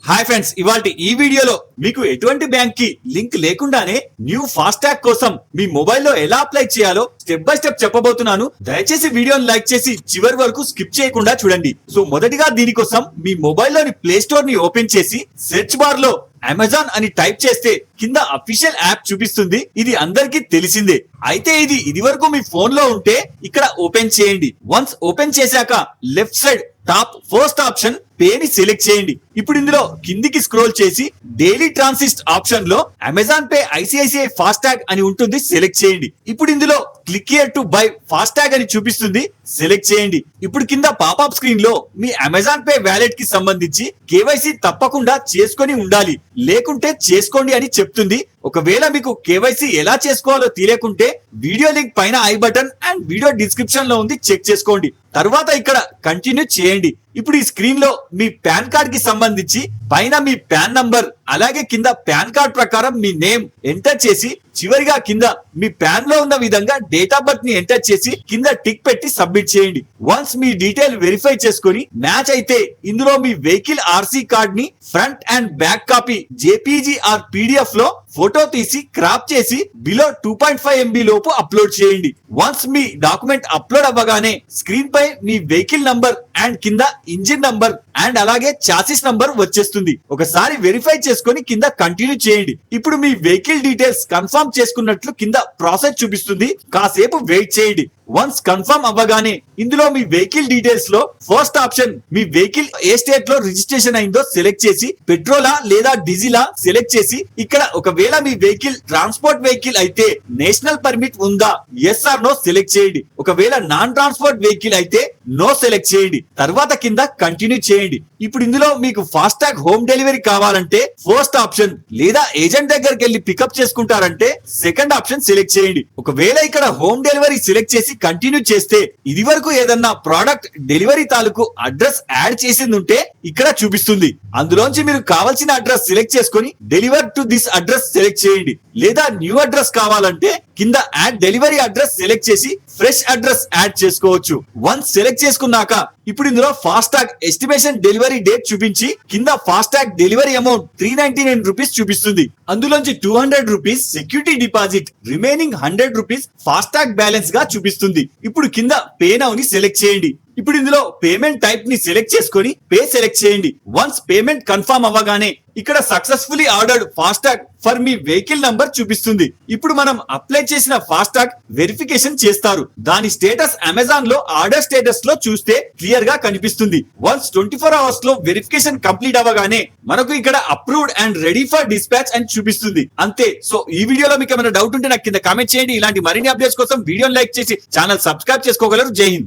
Hi friends, ఇవాల్టి ఈ వీడియోలో మీకు ఎటువంటి బ్యాంక్ కి లింక్ లేకుండానే న్యూ ఫాస్టాగ్ కోసం మీ మొబైల్లో ఎలా అప్లై చేయాలో స్టెప్ బై స్టెప్ చెప్పబోతున్నాను. దయచేసి వీడియోని లైక్ చేసి చివరి వరకు స్కిప్ చేయకుండా చూడండి. సో మొదటిగా దీనికోసం మీ మొబైల్లోని ప్లే స్టోర్ ని ఓపెన్ చేసి సెర్చ్ బార్ లో అమెజాన్ అని టైప్ చేస్తే కింద అఫీషియల్ యాప్ చూపిస్తుంది. ఇది అందరికీ తెలిసిందే. అయితే ఇది వరకు మీ ఫోన్ లో ఉంటే ఇక్కడ ఓపెన్ చేయండి. వన్స్ ఓపెన్ చేశాక left side top first option pay ని సెలెక్ట్ చేయండి. ఇప్పుడు ఇందులో కిందికి స్క్రోల్ చేసి డైలీ ట్రాన్సిస్ట్ ఆప్షన్ లో అమెజాన్ పే ఐసిఐసిఐ ఫాస్టాగ్ అని ఉంటుంది, సెలెక్ట్ చేయండి. ఇప్పుడు ఇందులో click here to buy FASTag అని చూపిస్తుంది, సెలెక్ట్ చేయండి. ఇప్పుడు కింద పాపప్ స్క్రీన్ లో మీ అమెజాన్ పే వ్యాలెట్ కి సంబంధించి కేవైసీ తప్పకుండా చేసుకొని ఉండాలి, లేకుంటే చేసుకోండి అని చెప్తుంది. ఒకవేళ మీకు కేవైసీ ఎలా చేసుకోవాలో తెలియకుంటే వీడియో లింక్ పైన I button and video description లో ఉంది, చెక్ చేసుకోండి. తర్వాత ఇక్కడ కంటిన్యూ చేయండి. ఇప్పుడు ఈ స్క్రీన్ లో మీ పాన్ కార్డ్ కి సంబంధించి పైన మీ పాన్ నంబర్ అలాగే కింద పాన్ కార్డ్ ప్రకారం మీ నేమ్ ఎంటర్ చేసి చివరిగా కింద మీ పాన్ లో ఉన్న విధంగా డేట్ ఆఫ్ బర్త్ ని ఎంటర్ చేసి కింద టిక్ పెట్టి సబ్మిట్ చేయండి. వన్స్ మీ డీటెయిల్ వెరిఫై చేసుకొని మ్యాచ్ అయితే ఇందులో మీ వెహికల్ ఆర్సీ కార్డ్ ని front and back copy JPG or PDF లో ఫోటో తీసి క్రాప్ చేసి బిలో 2.5 MB లోపు అప్లోడ్ చేయండి. వన్స్ మీ డాక్యుమెంట్ అప్లోడ్ అవ్వగానే స్క్రీన్ పై మీ వెహికల్ నంబర్ అండ్ కింద ఇంజిన్ నంబర్ అండ్ అలాగే చాసిస్ నంబర్ వచ్చేస్తుంది. ఒకసారి వెరిఫై చేసుకొని కింద కంటిన్యూ చేయండి. ఇప్పుడు మీ వెహికల్ డీటెయిల్స్ కన్ఫర్మ్ చేసుకున్నట్లు కింద ప్రాసెస్ చూపిస్తుంది, కాసేపు వెయిట్ చేయండి. వన్స్ కన్ఫర్మ్ అవ్వగానే ఇందులో మీ వెహికల్ డీటెయిల్స్ లో ఫస్ట్ ఆప్షన్ మీ వెహికల్ ఏ స్టేట్ లో రిజిస్ట్రేషన్ అయిందో సెలెక్ట్ చేసి పెట్రోలా లేదా డీజిలా సెలెక్ట్ చేసి ఇక్కడ ఒకవేళ మీ వెహికల్ ట్రాన్స్పోర్ట్ వెహికల్ అయితే నేషనల్ పర్మిట్ ఉందా ఎస్ ఆర్ నో సెలెక్ట్ చేయండి. ఒకవేళ నాన్ ట్రాన్స్పోర్ట్ వెహికల్ అయితే నో సెలెక్ట్ చేయండి. తర్వాత కింద కంటిన్యూ చేయండి. ఇప్పుడు ఇందులో మీకు ఫాస్టాగ్ హోమ్ డెలివరీ కావాలంటే ఫస్ట్ ఆప్షన్, లేదా ఏజెంట్ దగ్గరికి వెళ్ళి పికప్ చేసుకుంటారంటే సెకండ్ ఆప్షన్ సెలెక్ట్ చేయండి. ఒకవేళ ఇక్కడ హోమ్ డెలివరీ సెలెక్ట్ చేసి కంటిన్యూ చేస్తే ఇది వరకు ఏదన్నా ప్రోడక్ట్ డెలివరీ తాలూకు అడ్రస్ యాడ్ చేసింది ఉంటే ఇక్కడ చూపిస్తుంది. అందులోంచి మీరు కావాల్సిన అడ్రస్ సెలెక్ట్ చేసుకొని deliver to this address select చేయండి. లేదా న్యూ అడ్రస్ కావాలంటే కింద యాడ్ డెలివరీ అడ్రస్ సెలెక్ట్ చేసి ఫ్రెష్ అడ్రస్ యాడ్ చేసుకోవచ్చు. వన్స్ సెలెక్ట్ చేసుకున్నాక ఇప్పుడు ఇందులో ఫాస్టాగ్ ఎస్టిమేషన్ డెలివరీ డేట్ చూపించి కింద ఫాస్టాగ్ డెలివరీ అమౌంట్ 399 రూపీస్ చూపిస్తుంది. అందులోంచి 200 rupees security deposit, remaining 100 rupees FASTag balance గా చూపిస్తుంది. ఇప్పుడు కింద పే నౌ ని సెలెక్ట్ చేయండి. ఇప్పుడు ఇందులో పేమెంట్ టైప్ ని సెలెక్ట్ చేసుకొని పే సెలెక్ట్ చేయండి. వన్స్ పేమెంట్ కన్ఫర్మ్ అవ్వగానే ఇక్కడ successfully ordered FASTag for me vehicle number చూపిస్తుంది. ఇప్పుడు మనం అప్లై చేసిన ఫాస్టాగ్ వెరిఫికేషన్ చేస్తారు. దాని స్టేటస్ అమెజాన్ లో ఆర్డర్ స్టేటస్ లో చూస్తే క్లియర్ గా కనిపిస్తుంది. వన్స్ 24 అవర్స్ లో వెరిఫికేషన్ కంప్లీట్ అవ్వగానే మనకు ఇక్కడ approved and ready for dispatch అని చూపిస్తుంది. అంతే. సో ఈ వీడియోలో మీకు ఏమైనా డౌట్ ఉంటే నాకు కింద కామెంట్ చేయండి. ఇలాంటి మరిన్ని అప్డేట్స్ కోసం వీడియోని లైక్ చేసి ఛానల్ సబ్స్క్రైబ్ చేసుకోగలరు. జై హింద్.